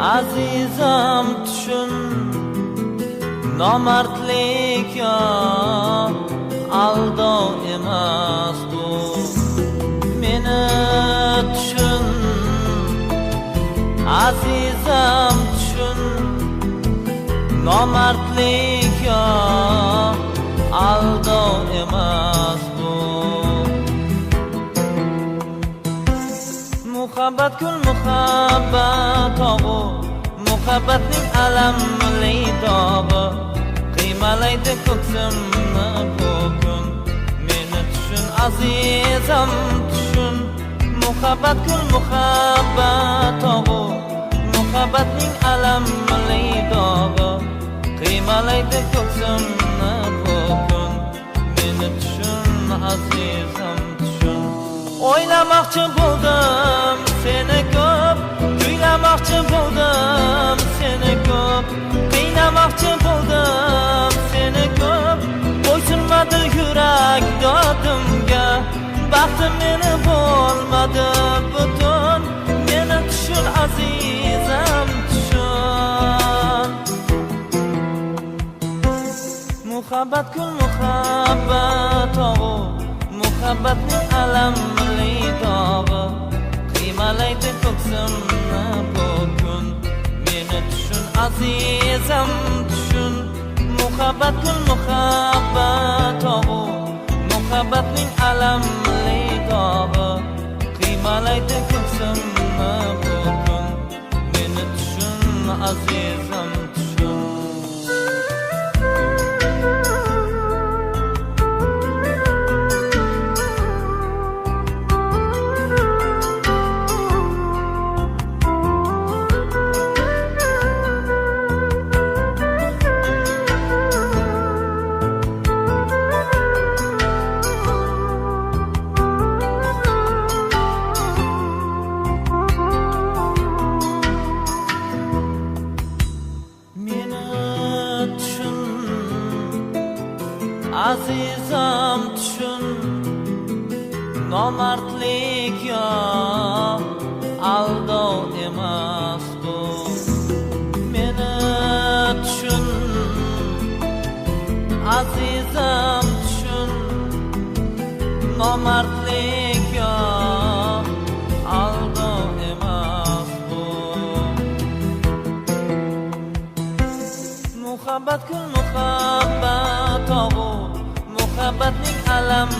Azizam tushun, nomardlik yo aldov emas bu. Meni tushun, azizam tushun, nomardlik yo aldov emas bu. Muhabbat kul muhabbat tog'u, muhabbatning alamli dog'i qiymalaydi ko'ksimni bu kun. Meni tushun azizam tushun, muhabbat kul muhabbat tog'u, muhabbatning alamli dog'i qiymalaydi ko'ksimni bu kun. Meni tushun azizam tushun. O'ylamoqchi bo'ldim seni ko'p, kuylamoqchi bo'ldim seni ko'p, qiynamoqchi bo'ldim seni ko'p. Bo'ysunmadi yurak dodimga, baxtim meni bo'lmadi butun. Meni tushun azizam tushun. Muhabbat kul muhabbat tog'u, muhabbatning alamli dog'i qiymalaydi ko'ksimni bu kun. Meni tushun azizam tushun. Muhabbat kul muhabbat tog'u, muhabbatning alamli dog'i qiymalaydi ko'ksimni bu kun. Meni tushun azizam tushun. Azizam tushun, nomardlik yo aldov emas bu. Meni tushun, azizam tushun, nomardlik yo aldov emas bu. Muhabbat kul muhabbat tog'u, muhabbatning alam